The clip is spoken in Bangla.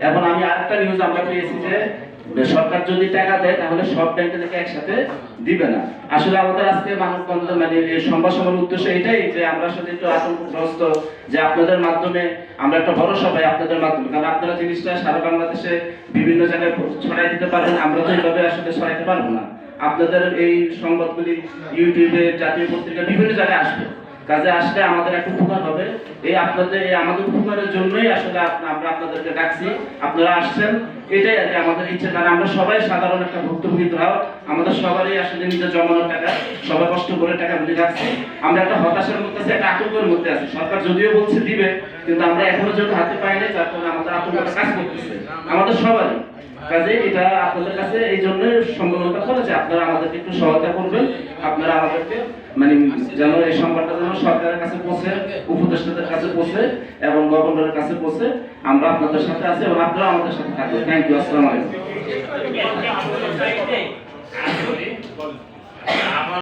এখন আমি আরেকটা নিউজ আমরা পেয়েছি যে সরকার যদি টাকা দেয় তাহলে সব ব্যাংকে থেকে একসাথে দিবে না। আসলে আমাদের আজকে মানববন্ধন মানে সংবাদ সম্মেলনের উদ্দেশ্য এটাই যে আমরা আসলে একটু আতঙ্কগ্রস্ত যে আপনাদের মাধ্যমে আমরা একটা ভরসা পাই আপনাদের মাধ্যমে, কারণ আপনারা জিনিসটা সারা বাংলাদেশে বিভিন্ন জায়গায় ছড়াই দিতে পারবেন, আমরা তো এইভাবে আসলে ছড়াইতে পারবো না। আপনাদের এই সংবাদগুলি ইউটিউবে, জাতীয় পত্রিকা বিভিন্ন জায়গায় আসবে, কাজে আসলে আমাদের একটা উপকার হবে। এই আপনাদের এই আমাদের উপকারের জন্যই আসলে আমরা আপনাদেরকে ডাকছি, আপনারা আসছেন, এটাই আর কি আমাদের ইচ্ছে। কারণ আমরা সবাই সাধারণ একটা ভুক্তভোগী গ্রাহক, আমাদের সবারই আসলে নিজের জমানোর টাকা, সবাই কষ্ট করে টাকা বুঝে রাখছি। আমরা একটা হতাশার মধ্যে আছি, একটা আতঙ্কের মধ্যে আছি। সরকার যদিও বলছে দিবে, কিন্তু আমরা এখনো যেহেতু হাতে পাইনি, যার ফলে আমাদের আতঙ্কটা কাজ করতেছে আমাদের সবারই। কাজে এটা আপনাদের কাছে এই জন্য সম্ভাবনা করে যে আপনারা আমাদেরকে একটু সহায়তা করবেন, আপনারা আমাদেরকে মানে যেন এই সংবাদটা যেন সরকারের কাছে পৌঁছে, উপদেষ্টাদের কাছে পৌঁছে এবং গভর্নরের কাছে পৌঁছে। আমরা আপনাদের সাথে আছি এবং আপনারা আমাদের সাথে থাকবেন। Thank you. আসসালামু আলাইকুম।